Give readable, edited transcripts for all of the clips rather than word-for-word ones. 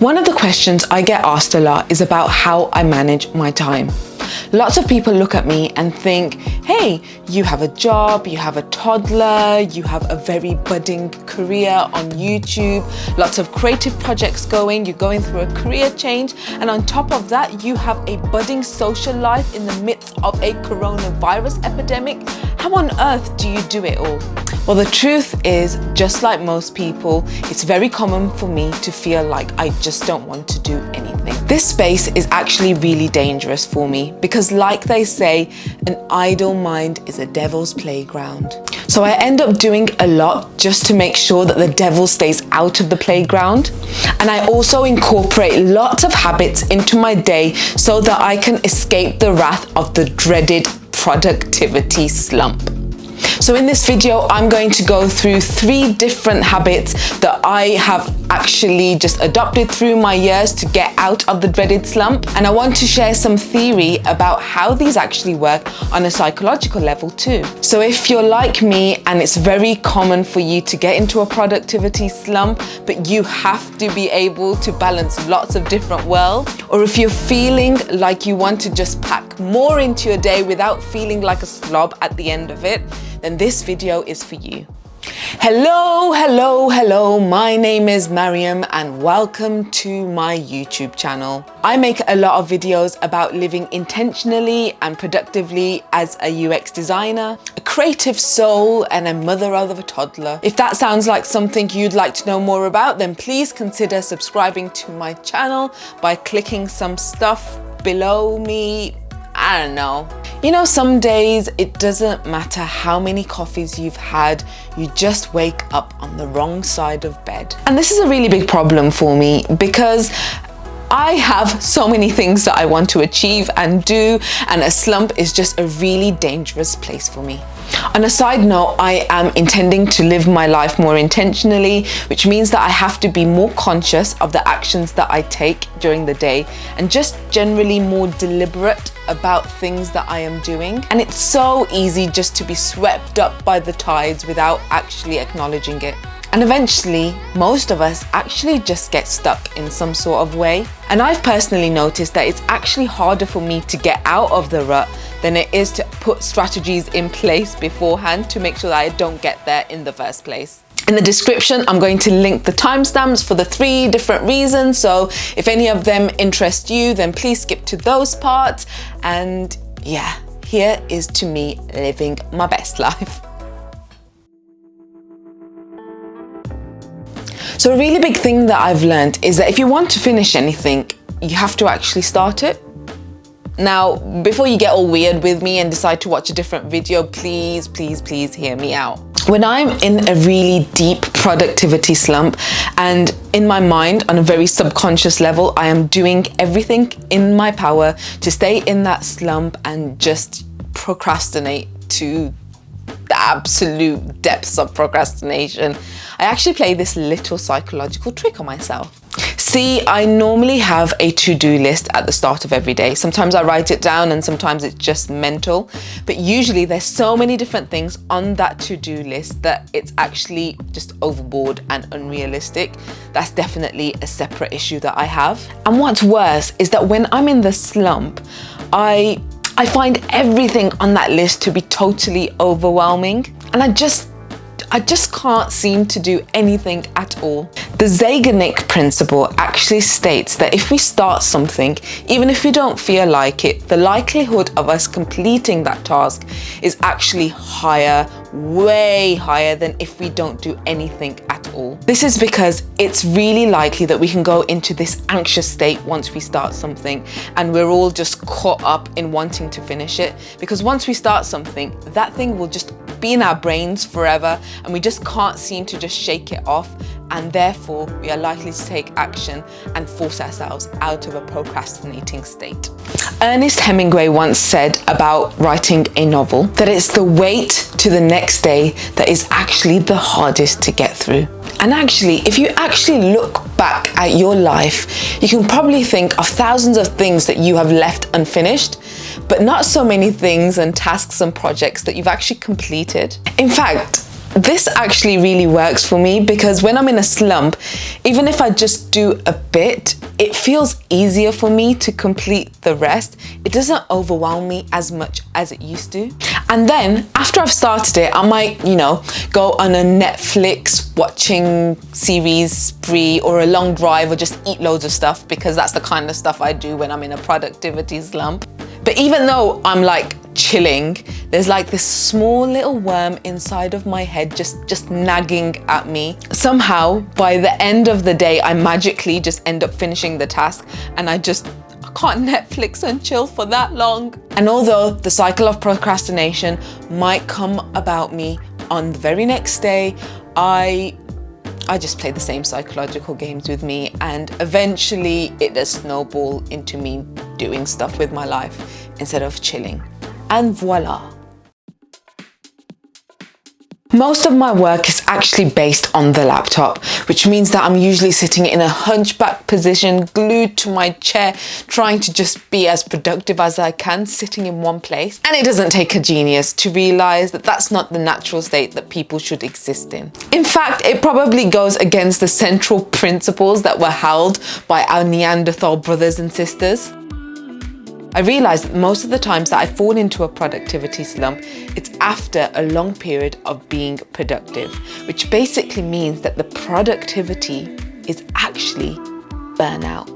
One of the questions I get asked a lot is about how I manage my time. Lots of people look at me and think, hey, you have a job, you have a toddler, you have a very budding career on YouTube, lots of creative projects going, you're going through a career change, and on top of that, you have a budding social life in the midst of a coronavirus epidemic. How on earth do you do it all? Well, the truth is, just like most people, it's very common for me to feel like I just don't want to do anything. This space is actually really dangerous for me because, like they say, an idle mind is a devil's playground. So I end up doing a lot just to make sure that the devil stays out of the playground. And I also incorporate lots of habits into my day so that I can escape the wrath of the dreaded productivity slump. So in this video, I'm going to go through 3 different habits that I have actually just adopted through my years to get out of the dreaded slump. And I want to share some theory about how these actually work on a psychological level too. So if you're like me and it's very common for you to get into a productivity slump, but you have to be able to balance lots of different worlds, or if you're feeling like you want to just pack more into your day without feeling like a slob at the end of it, then this video is for you. Hello, my name is Mariam and welcome to my YouTube channel. I make a lot of videos about living intentionally and productively as a UX designer, a creative soul and a mother of a toddler. If that sounds like something you'd like to know more about, then please consider subscribing to my channel by clicking some stuff below me. I don't know. You know, some days it doesn't matter how many coffees you've had, you just wake up on the wrong side of bed. And this is a really big problem for me because I have so many things that I want to achieve and do, and a slump is just a really dangerous place for me. On a side note, I am intending to live my life more intentionally, which means that I have to be more conscious of the actions that I take during the day and just generally more deliberate about things that I am doing. And it's so easy just to be swept up by the tides without actually acknowledging it. And eventually, most of us actually just get stuck in some sort of way. And I've personally noticed that it's actually harder for me to get out of the rut than it is to put strategies in place beforehand to make sure that I don't get there in the first place. In the description, I'm going to link the timestamps for the 3 different reasons. So if any of them interest you, then please skip to those parts. And yeah, here is to me living my best life. So a really big thing that I've learned is that if you want to finish anything, you have to actually start it. Now, before you get all weird with me and decide to watch a different video, please hear me out. When I'm in a really deep productivity slump and in my mind on a very subconscious level, I am doing everything in my power to stay in that slump and just procrastinate to the absolute depths of procrastination. I actually play this little psychological trick on myself. See, I normally have a to-do list at the start of every day. Sometimes I write it down and sometimes it's just mental, but usually there's so many different things on that to-do list that it's actually just overboard and unrealistic. That's definitely a separate issue that I have. And what's worse is that when I'm in the slump, I find everything on that list to be totally overwhelming, and I just can't seem to do anything at all. The Zeigarnik Principle actually states that if we start something, even if we don't feel like it, the likelihood of us completing that task is actually higher, way higher than if we don't do anything at all. This is because it's really likely that we can go into this anxious state once we start something, and we're all just caught up in wanting to finish it, because once we start something, that thing will just be in our brains forever and we just can't seem to just shake it off, and therefore we are likely to take action and force ourselves out of a procrastinating state. Ernest Hemingway once said about writing a novel that it's the wait to the next day that is actually the hardest to get through. And actually, if you actually look back at your life, you can probably think of thousands of things that you have left unfinished, but not so many things and tasks and projects that you've actually completed. In fact, This actually really works for me because when I'm in a slump, even if I just do a bit, it feels easier for me to complete the rest. It doesn't overwhelm me as much as it used to. And then after I've started it, I might, you know, go on a Netflix watching series spree or a long drive or just eat loads of stuff, because that's the kind of stuff I do when I'm in a productivity slump. But even though I'm like chilling, there's like this small little worm inside of my head just nagging at me. Somehow by the end of the day, I magically just end up finishing the task, and I can't Netflix and chill for that long. And although the cycle of procrastination might come about me on the very next day, I just play the same psychological games with me, and eventually it does snowball into me doing stuff with my life instead of chilling. And voila. Most of my work is actually based on the laptop, which means that I'm usually sitting in a hunchback position, glued to my chair, trying to just be as productive as I can, sitting in one place. And it doesn't take a genius to realize that that's not the natural state that people should exist in. In fact, it probably goes against the central principles that were held by our Neanderthal brothers and sisters. I realised that most of the times that I fall into a productivity slump, it's after a long period of being productive, which basically means that the productivity is actually burnout.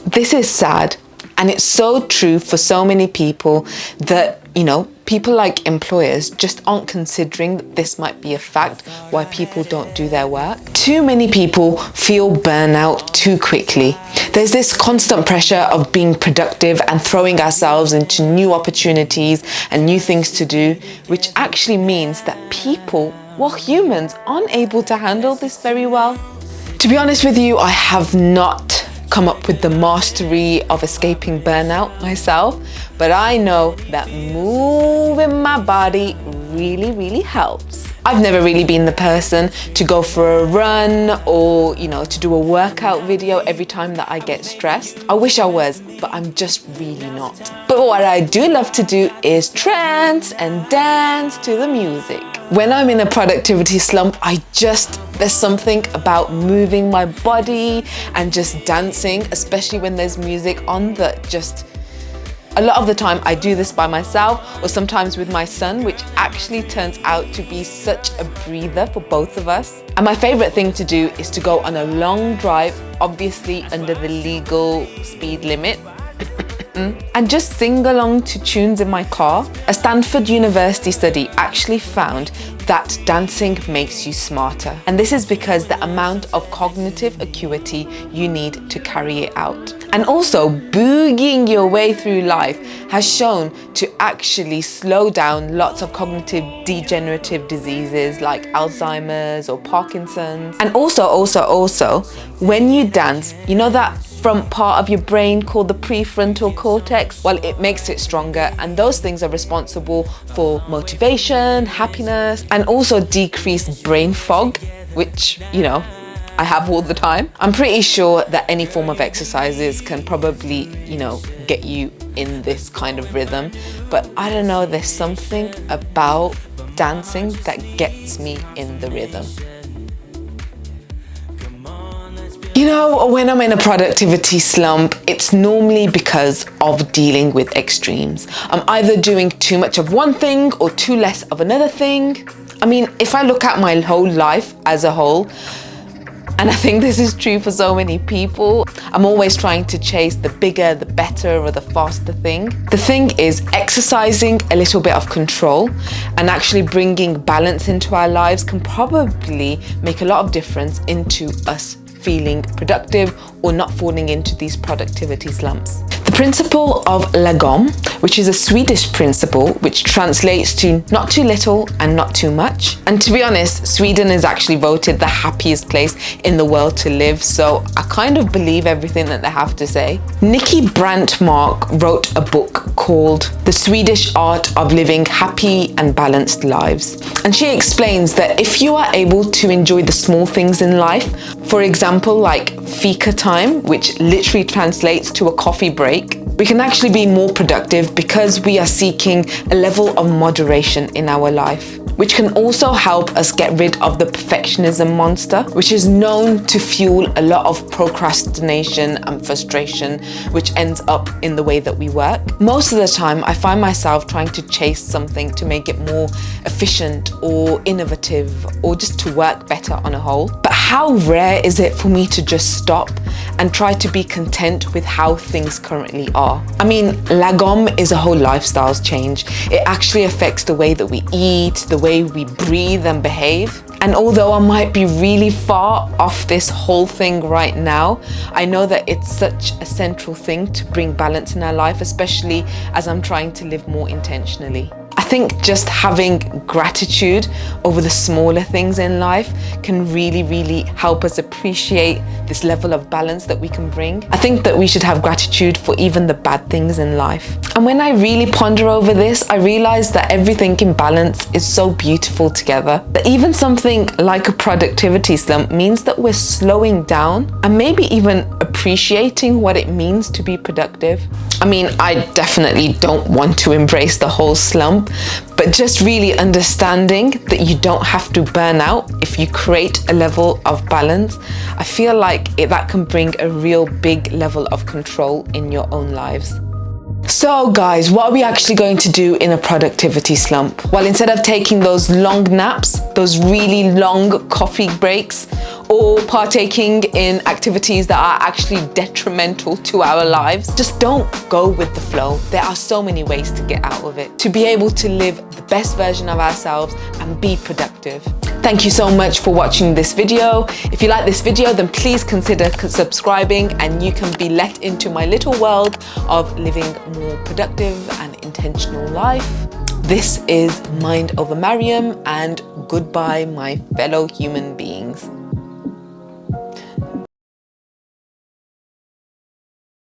This is sad, and it's so true for so many people that, you know, people like employers just aren't considering that this might be a fact why people don't do their work. Too many people feel burnout too quickly. There's this constant pressure of being productive and throwing ourselves into new opportunities and new things to do, which actually means that people, well, humans, aren't able to handle this very well. To be honest with you, I have not come up with the mastery of escaping burnout myself, but I know that moving my body really helps. I've never really been the person to go for a run or, you know, to do a workout video every time that I get stressed. I wish I was, but I'm just really not. But what I do love to do is trance and dance to the music. When I'm in a productivity slump, there's something about moving my body and just dancing, especially when there's music on, that just, a lot of the time I do this by myself or sometimes with my son, which actually turns out to be such a breather for both of us. And my favorite thing to do is to go on a long drive, obviously under the legal speed limit, and just sing along to tunes in my car. A Stanford University study actually found that dancing makes you smarter. And this is because the amount of cognitive acuity you need to carry it out. And also, boogieing your way through life has shown to actually slow down lots of cognitive degenerative diseases like Alzheimer's or Parkinson's. And also, when you dance, you know that front part of your brain called the prefrontal cortex? Well, it makes it stronger, and those things are responsible for motivation, happiness, and also decreased brain fog, which, you know, I have all the time. I'm pretty sure that any form of exercises can probably, you know, get you in this kind of rhythm. But I don't know, there's something about dancing that gets me in the rhythm. You know, when I'm in a productivity slump, it's normally because of dealing with extremes. I'm either doing too much of one thing or too less of another thing. I mean, if I look at my whole life as a whole, and I think this is true for so many people, I'm always trying to chase the bigger, the better, or the faster thing. The thing is, exercising a little bit of control and actually bringing balance into our lives can probably make a lot of difference into us feeling productive or not falling into these productivity slumps. The principle of Lagom, which is a Swedish principle which translates to not too little and not too much. And to be honest, Sweden is actually voted the happiest place in the world to live, so I kind of believe everything that they have to say. Nikki Brandtmark wrote a book called The Swedish Art of Living Happy and Balanced Lives. And she explains that if you are able to enjoy the small things in life, for example, like fika time, which literally translates to a coffee break, we can actually be more productive because we are seeking a level of moderation in our life. which can also help us get rid of the perfectionism monster, which is known to fuel a lot of procrastination and frustration, which ends up in the way that we work. Most of the time, I find myself trying to chase something to make it more efficient or innovative or just to work better on a whole. But how rare is it for me to just stop and try to be content with how things currently are? I mean, Lagom is a whole lifestyle change. It actually affects the way that we eat, the way we breathe and behave. And although I might be really far off this whole thing right now, I know that it's such a central thing to bring balance in our life, especially as I'm trying to live more intentionally. I think just having gratitude over the smaller things in life can really help us appreciate this level of balance that we can bring. I think that we should have gratitude for even the bad things in life. And when I really ponder over this, I realize that everything in balance is so beautiful together. That even something like a productivity slump means that we're slowing down and maybe even appreciating what it means to be productive. I mean, I definitely don't want to embrace the whole slump, but just really understanding that you don't have to burn out if you create a level of balance, I feel like that can bring a real big level of control in your own lives. So guys, what are we actually going to do in a productivity slump? Well, instead of taking those long naps, those really long coffee breaks, or partaking in activities that are actually detrimental to our lives, just don't go with the flow. There are so many ways to get out of it, to be able to live the best version of ourselves and be productive. Thank you so much for watching this video. If you like this video, then please consider subscribing and you can be let into my little world of living more productive and intentional life. This is Mind Over Mariam, and goodbye, my fellow human beings.